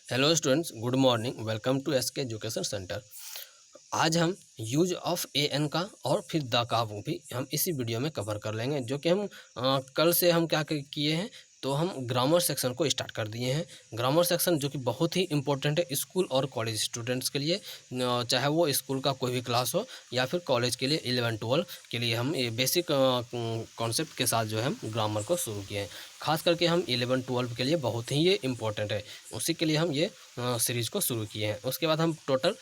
Hello students, good morning. Welcome to SK Education Centre. आज हम use of N का और फिर द का भी हम इसी वीडियो में कवर कर लेंगे, जो कि हम कल से हम क्या किए हैं, तो हम ग्रामर सेक्शन को स्टार्ट कर दिए हैं। ग्रामर सेक्शन जो कि बहुत ही इंपॉर्टेंट है स्कूल और कॉलेज स्टूडेंट्स के लिए, चाहे वो स्कूल का कोई भी क्लास हो या फिर कॉलेज के लिए 11-12 के लिए हम ये बेसिक कॉन्सेप्ट के साथ जो है हम ग्रामर को शुरू किए हैं। खास करके हम 11-12 के लिए बहुत ही ये इम्पोर्टेंट है, उसी के लिए हम ये सीरीज़ को शुरू किए हैं। उसके बाद हम टोटल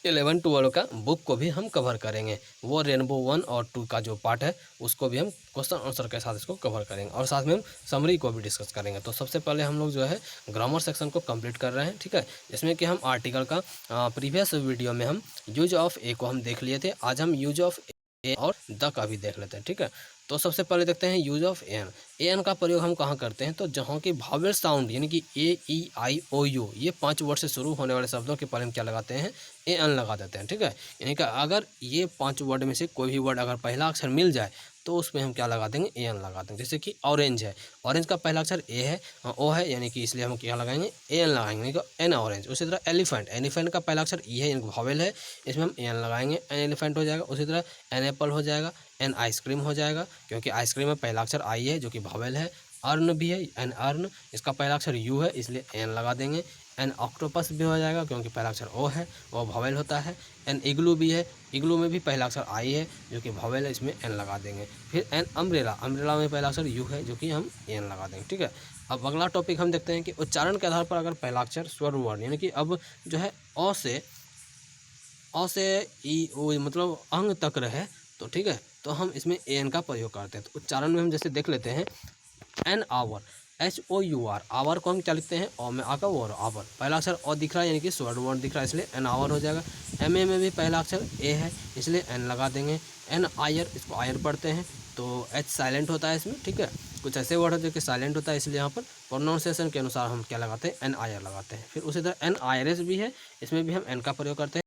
11-12 का बुक को भी हम कवर करेंगे। वो रेनबो 1 और 2 का जो पार्ट है उसको भी हम क्वेश्चन आंसर के साथ इसको कवर करेंगे, और साथ में हम समरी को भी डिस्कस करेंगे। तो सबसे पहले हम लोग जो है ग्रामर सेक्शन को कंप्लीट कर रहे हैं, ठीक है। इसमें कि हम आर्टिकल का प्रीवियस वीडियो में हम यूज ऑफ ए को हम देख लिए थे। आज हम यूज ऑफ ए और द का भी देख लेते हैं, ठीक है। तो सबसे पहले देखते हैं यूज ऑफ एन का प्रयोग हम कहाँ करते हैं, तो जहाँ की भावेल साउंड यानी कि ए ई आई ओ यू ये 5 वर्ड से शुरू होने वाले शब्दों के पहले हम क्या लगाते हैं, एन लगा देते हैं, ठीक है। यानी कि अगर ये 5 वर्ड में से कोई भी वर्ड अगर पहला अक्षर मिल जाए तो उसमें हम क्या लगा देंगे, एन लगा देंगे। जैसे कि ऑरेंज है, ऑरेंज का पहला अक्षर ए है, ओ है, यानी कि इसलिए हम क्या लगाएंगे, एन लगाएंगे, यानी कि एन ऑरेंज। उसी तरह एलिफेंट, एलिफेंट का पहला अक्षर ई है, यानी कि भावेल है, इसमें हम एन लगाएंगे, एन एलिफेंट हो जाएगा। उसी तरह एन एप्पल हो जाएगा, एन आइसक्रीम हो जाएगा, क्योंकि आइसक्रीम में पहला अक्षर आई है जो कि भावेल है। अर्न भी है, एन अर्न, इसका पहला अक्षर यू है, इसलिए एन लगा देंगे। एन ऑक्टोपस भी हो जाएगा, क्योंकि पहला अक्षर ओ है, वो भावेल होता है। एन इग्लू भी है, इग्लू में भी पहला अक्षर आई है जो कि भावेल है, इसमें एन लगा देंगे। फिर एन अम्ब्रेला, अम्ब्रेला में पहला अक्षर यू है जो कि हम एन लगा देंगे, ठीक है। अब अगला टॉपिक हम देखते हैं कि उच्चारण के आधार पर अगर पहला अक्षर स्वर वर्ण, यानी कि अब जो है अ से ई ओ मतलब अंग तक रहे, तो ठीक है, तो हम इसमें एन का प्रयोग करते हैं। तो उच्चारण में हम जैसे देख लेते हैं, एन आवर, HOUR, आवर को हम क्या लिखते हैं, ओ में आकर वो आवर, पहला अक्षर ओ दिख रहा है, यानी कि स्वर वर्ण दिख रहा है, इसलिए एन आवर हो जाएगा। MA में भी पहला अक्षर ए है, इसलिए एन लगा देंगे। एन आयर, इसको आयर पढ़ते हैं तो एच साइलेंट होता है इसमें, ठीक है। कुछ ऐसे वर्ड है जो कि साइलेंट होता है, इसलिए यहाँ पर प्रोनाउंसिएशन के अनुसार हम क्या लगाते हैं, एन आयर लगाते हैं। फिर उसी तरह एन आयरस भी है, इसमें भी हम एन का प्रयोग करते हैं।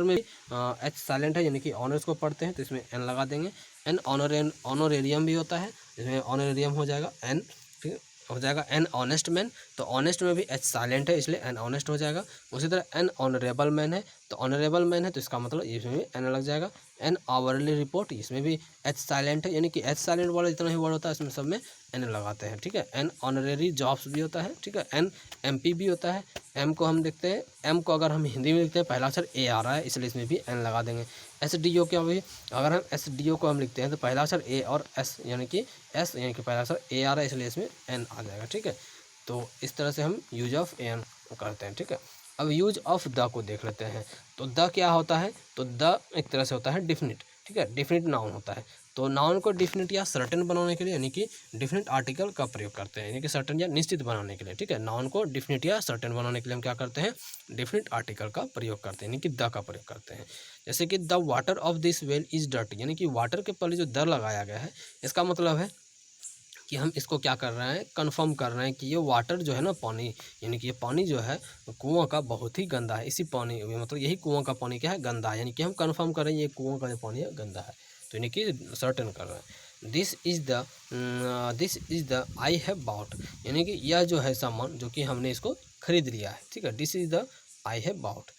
में एच साइलेंट है, यानी कि ऑनर्स को पढ़ते हैं, तो इसमें एन लगा देंगे। एन ऑनरेरियम भी होता है, इसमें ऑनरेरियम हो जाएगा एन। फिर हो जाएगा एन ऑनेस्ट मैन, तो ऑनेस्ट में भी एच साइलेंट है, इसलिए एन ऑनेस्ट हो जाएगा। उसी तरह एन ऑनरेबल मैन है, तो ऑनरेबल मैन है, तो इसका मतलब इसमें भी एन लग जाएगा। एन आवरली रिपोर्ट, इसमें भी एच साइलेंट है, यानी कि एच साइलेंट वाला जितना ही वर्ड होता है इसमें सब में एन लगाते हैं, ठीक है। एन ऑनरेरी जॉब्स भी होता है, ठीक है। एन MP भी होता है। एम को हम देखते हैं, एम को अगर हम हिंदी में लिखते हैं पहला अक्षर ए आ रहा है, इसलिए इसमें भी एन लगा देंगे। SDO क्या भी, अगर हम SDO को हम लिखते हैं तो पहला अक्षर ए और एस, यानी कि एस यानी कि पहला अक्षर ए आ रहा है, इसलिए इसमें एन आ जाएगा, ठीक है। तो इस तरह से हम यूज ऑफ एन करते हैं, ठीक है। अब यूज ऑफ द को देख लेते हैं। तो द क्या होता है, तो द एक तरह से होता है डिफिनिट, ठीक है, डिफिनिट नाउन होता है। तो नाउन को डिफिनिट या सर्टेन बनाने के लिए, यानी कि डिफिनिट आर्टिकल का प्रयोग करते हैं, यानी कि सर्टेन या निश्चित बनाने के लिए, ठीक है। नाउन को डिफिनिट या सर्टेन बनाने के लिए हम क्या करते हैं, डिफिनिट आर्टिकल का प्रयोग करते हैं, यानी कि द का प्रयोग करते हैं। जैसे कि the water of this well is dirty, यानी कि वाटर के पहले जो द लगाया गया है, इसका मतलब है कि हम इसको क्या कर रहे हैं, कंफर्म कर रहे हैं कि ये वाटर जो है ना, पानी, यानी कि ये पानी जो है कुआं का बहुत ही गंदा है। इसी पानी मतलब यही कुआं का पानी क्या है, गंदा है, यानी कि हम कंफर्म कर रहे हैं ये कुआं का जो पानी है गंदा है, तो यानी कि सर्टेन कर रहे हैं। This is the I have bout, यानी कि यह जो है सामान जो कि हमने इसको खरीद लिया है, ठीक है। This is the I have bout.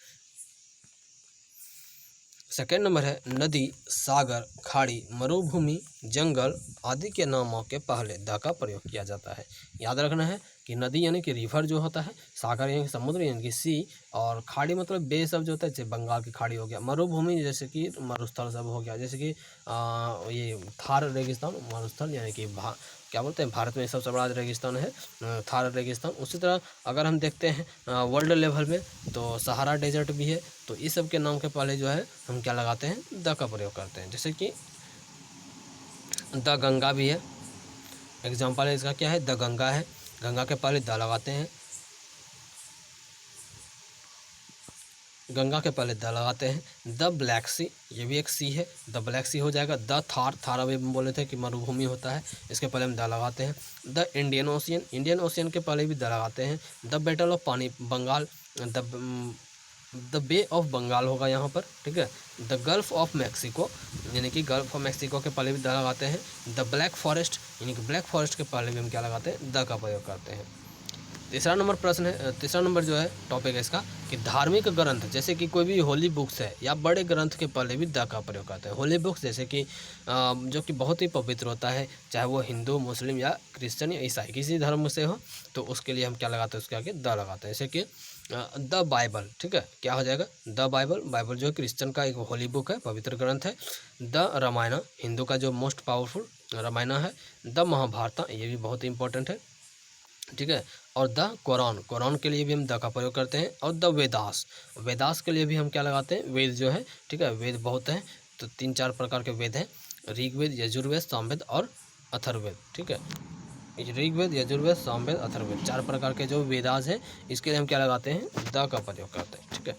Second number है नदी, सागर, खाड़ी, मरुभूमि, जंगल आदि के नामों के पहले द का प्रयोग किया जाता है। याद रखना है कि नदी यानी कि रिवर जो होता है, सागर यानी कि समुद्र यानी कि सी, और खाड़ी मतलब बे सब जो होता है, जैसे बंगाल की खाड़ी हो गया। मरुभूमि जैसे कि मरुस्थल सब हो गया, जैसे कि ये थार रेगिस्तान, मरुस्थल यानी कि क्या बोलते हैं, भारत में सबसे बड़ा रेगिस्तान है थार रेगिस्तान। उसी तरह अगर हम देखते हैं वर्ल्ड लेवल में, तो सहारा डेजर्ट भी है। तो इस सब के नाम के पहले जो है हम क्या लगाते हैं, द का प्रयोग करते हैं। जैसे कि द गंगा भी है, एग्जाम्पल है इसका क्या है, द गंगा है, गंगा के पहले द लगाते हैं, गंगा के पहले द लगाते हैं। द ब्लैक सी, ये भी एक सी है, द ब्लैक सी हो जाएगा। द थार, थार अभी हम बोले थे कि मरुभूमि होता है, इसके पहले हम द लगाते हैं। The Indian ocean, Indian ocean के पहले भी द लगाते हैं। द बैटल ऑफ पानी Bengal, the bay of Bengal होगा यहाँ पर, ठीक है। द गल्फ ऑफ मैक्सिको, यानी कि गल्फ ऑफ मैक्सिको के पहले भी द लगाते हैं। द ब्लैक फॉरेस्ट, यानी कि ब्लैक फॉरेस्ट के पहले भी हम क्या लगाते हैं, द का प्रयोग करते हैं। तीसरा नंबर प्रश्न है, तीसरा नंबर जो है टॉपिक है इसका कि धार्मिक ग्रंथ जैसे कि कोई भी होली बुक्स है या बड़े ग्रंथ के पहले भी द का प्रयोग करते हैं। होली बुक्स जैसे कि जो कि बहुत ही पवित्र होता है, चाहे वो हिंदू, मुस्लिम या क्रिश्चियन या ईसाई किसी धर्म से हो, तो उसके लिए हम क्या लगाते हैं, उसके आगे द लगाते हैं। जैसे कि द बाइबल, ठीक है, क्या हो जाएगा द बाइबल। बाइबल जो है क्रिश्चियन का एक होली बुक है, पवित्र ग्रंथ है। द रामायण हिंदू का जो मोस्ट पावरफुल रामायण है। द महाभारत ये भी बहुत इंपॉर्टेंट है, ठीक है। और द कुरान, कुरान के लिए भी हम द का प्रयोग करते हैं। और द वेदास, वेदास के लिए भी हम क्या लगाते हैं, वेद जो है, ठीक है। वेद बहुत हैं, तो 3-4 प्रकार के वेद हैं, ऋग्वेद, यजुर्वेद, सामवेद और अथर्ववेद, ठीक है। ऋग्वेद, यजुर्वेद, सामवेद, अथर्ववेद 4 प्रकार के जो वेदास हैं, इसके लिए हम क्या लगाते हैं, द का प्रयोग करते हैं, ठीक है।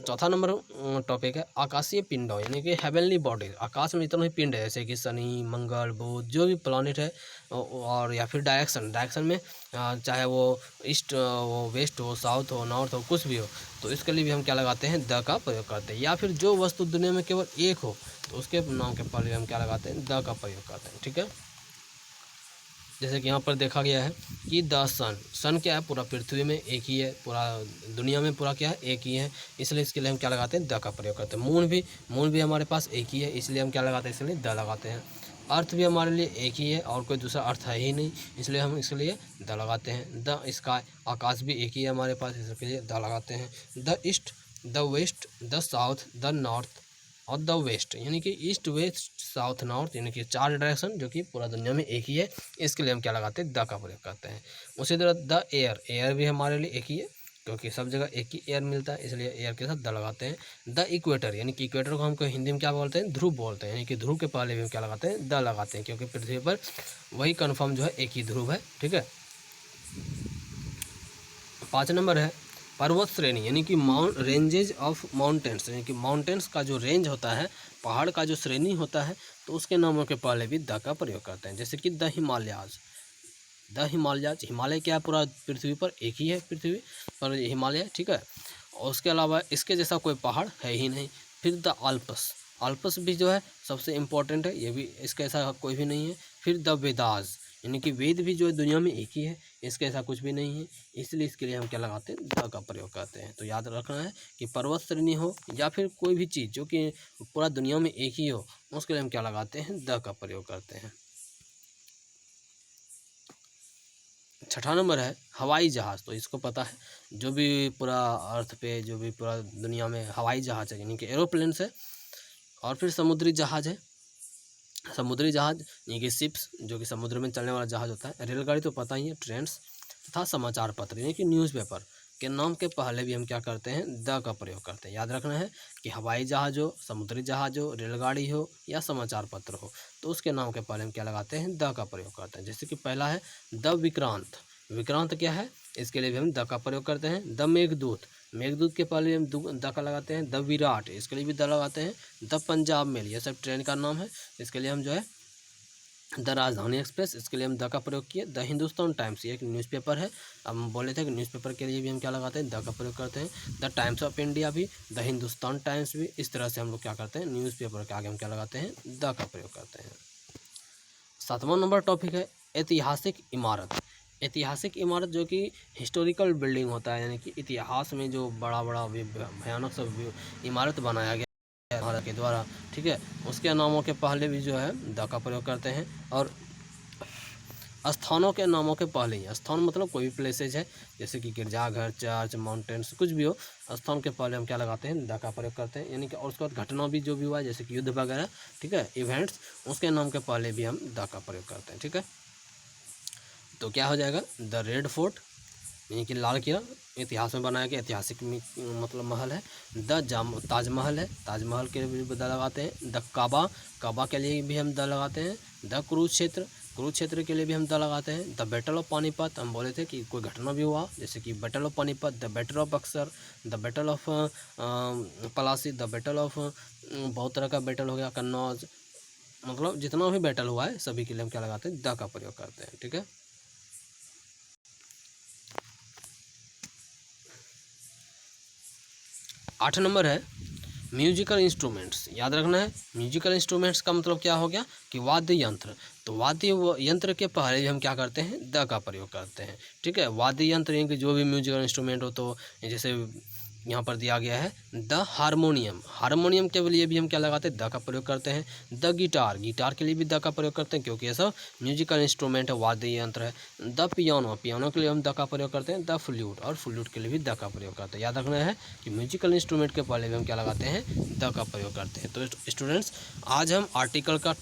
चौथा नंबर टॉपिक है आकाशीय पिंडों यानी कि हेवनली बॉडीज। आकाश में जितना भी पिंड है जैसे कि शनि, मंगल, बुध, जो भी प्लैनेट है, और या फिर डायरेक्शन में चाहे वो ईस्ट हो, वेस्ट हो, साउथ हो, नॉर्थ हो, कुछ भी हो, तो इसके लिए भी हम क्या लगाते हैं, द का प्रयोग करते हैं। या फिर जो वस्तु दुनिया में केवल एक हो, तो उसके नाम के पहले हम क्या लगाते हैं, द का प्रयोग करते हैं, ठीक है। जैसे कि यहाँ पर देखा गया है कि द सन क्या है, पूरा पृथ्वी में एक ही है, पूरा दुनिया में पूरा क्या है, एक ही है, इसलिए इसके लिए हम क्या लगाते हैं, द का प्रयोग करते हैं। मून भी हमारे पास एक ही है, इसलिए हम क्या लगाते हैं, इसलिए द लगाते हैं। अर्थ भी हमारे लिए एक ही है और कोई दूसरा अर्थ है ही नहीं, इसलिए हम इसके लिए द लगाते हैं। द स्काई, आकाश भी एक ही है हमारे पास, इसके लिए द लगाते हैं। The east, the west, the south, the north और द वेस्ट यानी कि ईस्ट, वेस्ट, साउथ, नॉर्थ यानी कि 4 डायरेक्शन जो कि पूरा दुनिया में एक ही है, इसके लिए हम क्या लगाते हैं, द का प्रयोग करते हैं। उसी तरह द एयर, एयर भी हमारे लिए एक ही है क्योंकि सब जगह एक ही एयर मिलता है, इसलिए एयर के साथ द लगाते हैं। द इक्वेटर यानी कि इक्वेटर को हम हिंदी में क्या बोलते हैं, ध्रुव बोलते हैं, यानी कि ध्रुव के पहले भी हम क्या लगाते हैं, द लगाते हैं, क्योंकि पृथ्वी पर वही कन्फर्म जो है एक ही ध्रुव है, ठीक है। 5 नंबर है पर्वत श्रेणी यानी कि रेंजेज ऑफ माउंटेन्स, यानी कि माउंटेन्स का जो रेंज होता है, पहाड़ का जो श्रेणी होता है, तो उसके नामों के पहले भी द का प्रयोग करते हैं। जैसे कि द हिमालयाज, हिमालय क्या है, पूरा पृथ्वी पर एक ही है, पृथ्वी पर हिमालय, ठीक है। और उसके अलावा इसके जैसा कोई पहाड़ है ही नहीं। फिर द आल्प्स, आल्प्स भी जो है सबसे इम्पोर्टेंट है, ये भी इसके ऐसा कोई भी नहीं है। फिर द वेदास यानी कि वेद भी जो है दुनिया में एक ही है, इसके ऐसा कुछ भी नहीं है, इसलिए इसके लिए हम क्या लगाते हैं, द का प्रयोग करते हैं। तो याद रखना है कि पर्वत श्रेणी हो या फिर कोई भी चीज़ जो कि पूरा दुनिया में एक ही हो, उसके लिए हम क्या लगाते हैं, द का प्रयोग करते हैं। 6ठा नंबर है हवाई जहाज़। तो इसको पता है, जो भी पूरा अर्थ पे, जो भी पूरा दुनिया में हवाई जहाज़ है यानी कि एरोप्लेन है। और फिर समुद्री जहाज़ है, समुद्री जहाज़ यानी कि शिप्स जो कि समुद्र में चलने वाला जहाज़ होता है। रेलगाड़ी तो पता ही है, ट्रेन्स तथा समाचार पत्र यानी कि न्यूज़पेपर के नाम के पहले भी हम क्या करते हैं, द का प्रयोग करते हैं। याद रखना है कि हवाई जहाज़ हो, समुद्री जहाज़ हो, रेलगाड़ी हो या समाचार पत्र हो, तो उसके नाम के पहले हम क्या लगाते हैं, द का प्रयोग करते हैं। जैसे कि पहला है द विक्रांत, विक्रांत क्या है, इसके लिए भी हम द का प्रयोग करते हैं। द मेघदूत, मेघदूत के पहले हम द का लगाते हैं। द विराट, इसके लिए भी द लगाते हैं। द पंजाब मेल, ये सब ट्रेन का नाम है, इसके लिए हम जो है द राजधानी एक्सप्रेस, इसके लिए हम द का प्रयोग किए। द हिंदुस्तान टाइम्स, ये एक न्यूज़पेपर है, हम बोले थे कि न्यूज़पेपर के लिए भी हम क्या लगाते हैं, द का प्रयोग करते हैं। द टाइम्स ऑफ इंडिया भी, द हिंदुस्तान टाइम्स भी, इस तरह से हम लोग क्या करते हैं, न्यूज़पेपर के आगे हम क्या लगाते हैं, द का प्रयोग करते हैं। 7वां नंबर टॉपिक है ऐतिहासिक इमारत। ऐतिहासिक इमारत जो कि हिस्टोरिकल बिल्डिंग होता है, यानी कि इतिहास में जो बड़ा बड़ा भयानक सब इमारत बनाया गया भारत के द्वारा, ठीक है, उसके नामों के पहले भी जो है द का प्रयोग करते हैं। और स्थानों के नामों के पहले ही, स्थान मतलब कोई भी प्लेसेज है, जैसे कि गिरजाघर, चर्च, माउंटेन्स, कुछ भी हो, स्थान के पहले हम क्या लगाते हैं, द का प्रयोग करते हैं। यानी कि और उसके बाद घटना भी जो भी हुआ है, जैसे कि युद्ध वगैरह, ठीक है, इवेंट्स, उसके नाम के पहले भी हम द का प्रयोग करते हैं, ठीक है। तो क्या हो जाएगा, द रेड फोर्ट यानी कि लाल किला, इतिहास में बनाया गया ऐतिहासिक मतलब महल है। ताजमहल है, ताजमहल के लिए भी द लगाते हैं। द काबा, काबा के लिए भी हम द लगाते हैं। द कुरुक्षेत्र, कुरुक्षेत्र के लिए भी हम द लगाते हैं। द बैटल ऑफ पानीपत, हम बोले थे कि कोई घटना भी हुआ, जैसे कि battle of Panipat, the battle of Buxar, the battle of Plassey, the battle of बहुत तरह का बैटल हो गया, कन्नौज, मतलब जितना भी बैटल हुआ है सभी के लिए हम क्या लगाते हैं, द का प्रयोग करते हैं, ठीक है। 8 नंबर है म्यूजिकल इंस्ट्रूमेंट्स याद रखना है। म्यूजिकल इंस्ट्रूमेंट्स का मतलब क्या हो गया कि वाद्य यंत्र। तो वाद्य यंत्र के पहले भी हम क्या करते हैं, द का प्रयोग करते हैं, ठीक है। वाद्य यंत्र यानी कि जो भी म्यूजिकल इंस्ट्रूमेंट हो, तो जैसे यहाँ पर दिया गया है द हारमोनियम। हारमोनियम के लिए भी हम क्या लगाते हैं, द का प्रयोग करते हैं। द गिटार, गिटार के लिए भी द का प्रयोग करते हैं क्योंकि ये सब म्यूजिकल इंस्ट्रूमेंट है, वाद्य यंत्र है। द पियानो, पियानो के लिए हम द का प्रयोग करते हैं। द फ्लूट, और फ्लूट के लिए भी द का प्रयोग करते हैं। याद रखना है कि म्यूजिकल इंस्ट्रूमेंट के पहले भी हम क्या लगाते हैं, द का प्रयोग करते हैं। तो स्टूडेंट्स, आज हम आर्टिकल का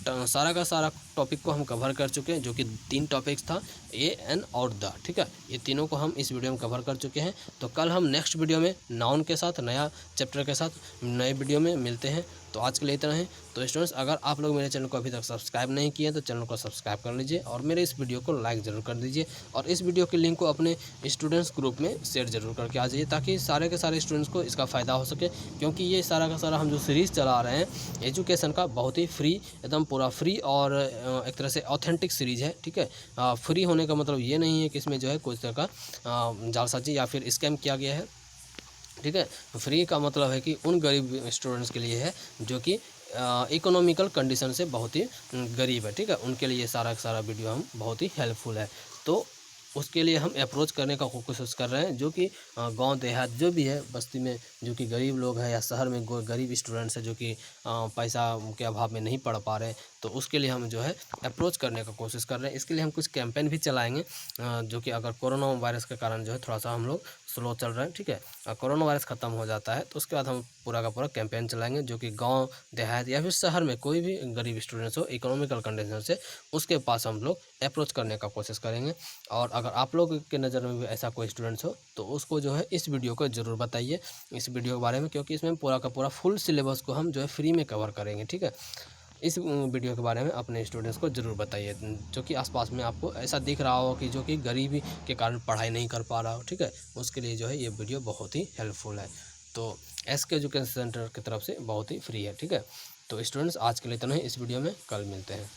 सारा टॉपिक को हम कवर कर चुके हैं, जो कि 3 टॉपिक्स था, ए एन और द, ठीक है। ये तीनों को हम इस वीडियो में कवर कर चुके हैं। तो कल हम नेक्स्ट वीडियो में नाउन के साथ, नया चैप्टर के साथ नए वीडियो में मिलते हैं। तो आज के लिए इतना है। तो स्टूडेंट्स, अगर आप लोग मेरे चैनल को अभी तक सब्सक्राइब नहीं किए तो चैनल को सब्सक्राइब कर लीजिए और मेरे इस वीडियो को लाइक ज़रूर कर दीजिए और इस वीडियो के लिंक को अपने स्टूडेंट्स ग्रुप में शेयर ज़रूर करके आ जाइए, ताकि सारे के सारे स्टूडेंट्स को इसका फ़ायदा हो सके। क्योंकि ये सारा का सारा हम जो सीरीज़ चला रहे हैं एजुकेशन का, बहुत ही फ्री, एकदम पूरा फ्री और एक तरह से ऑथेंटिक सीरीज़ है, ठीक है। फ्री होने का मतलब ये नहीं है कि इसमें जो है कुछ तरह का जालसाजी या फिर स्कैम किया गया है, ठीक है। फ्री का मतलब है कि उन गरीब स्टूडेंट्स के लिए है जो कि इकोनॉमिकल कंडीशन से बहुत ही गरीब है, ठीक है। उनके लिए सारा का सारा वीडियो हम बहुत ही हेल्पफुल है। तो उसके लिए हम अप्रोच करने का कोशिश कर रहे हैं, जो कि गांव देहात जो भी है, बस्ती में जो कि गरीब लोग हैं या शहर में गरीब स्टूडेंट्स हैं जो कि पैसा के अभाव में नहीं पढ़ पा रहे हैं, तो उसके लिए हम जो है अप्रोच करने का कोशिश कर रहे हैं। इसके लिए हम कुछ कैंपेन भी चलाएंगे, जो कि अगर कोरोना वायरस के कारण जो है थोड़ा सा हम लोग स्लो चल रहे हैं, ठीक है। कोरोना वायरस ख़त्म हो जाता है तो उसके बाद हम पूरा का पूरा कैंपेन चलाएंगे, जो कि गांव देहात या फिर शहर में कोई भी गरीब स्टूडेंट्स हो इकोनॉमिकल कंडीशन से, उसके पास हम लोग अप्रोच करने का कोशिश करेंगे। और अगर आप लोग के नज़र में भी ऐसा कोई स्टूडेंट्स हो तो उसको जो है इस वीडियो को ज़रूर बताइए, इस वीडियो के बारे में, क्योंकि इसमें पूरा का पूरा फुल सिलेबस को हम जो है फ्री में कवर करेंगे, ठीक है। इस वीडियो के बारे में अपने स्टूडेंट्स को ज़रूर बताइए, जो कि आसपास में आपको ऐसा दिख रहा हो कि जो कि गरीबी के कारण पढ़ाई नहीं कर पा रहा हो, ठीक है। उसके लिए जो है ये वीडियो बहुत ही हेल्पफुल है। तो एसके एजुकेशन सेंटर की तरफ से बहुत ही फ्री है, ठीक है। तो स्टूडेंट्स, आज के लिए इतना ही। इस वीडियो में कल मिलते हैं।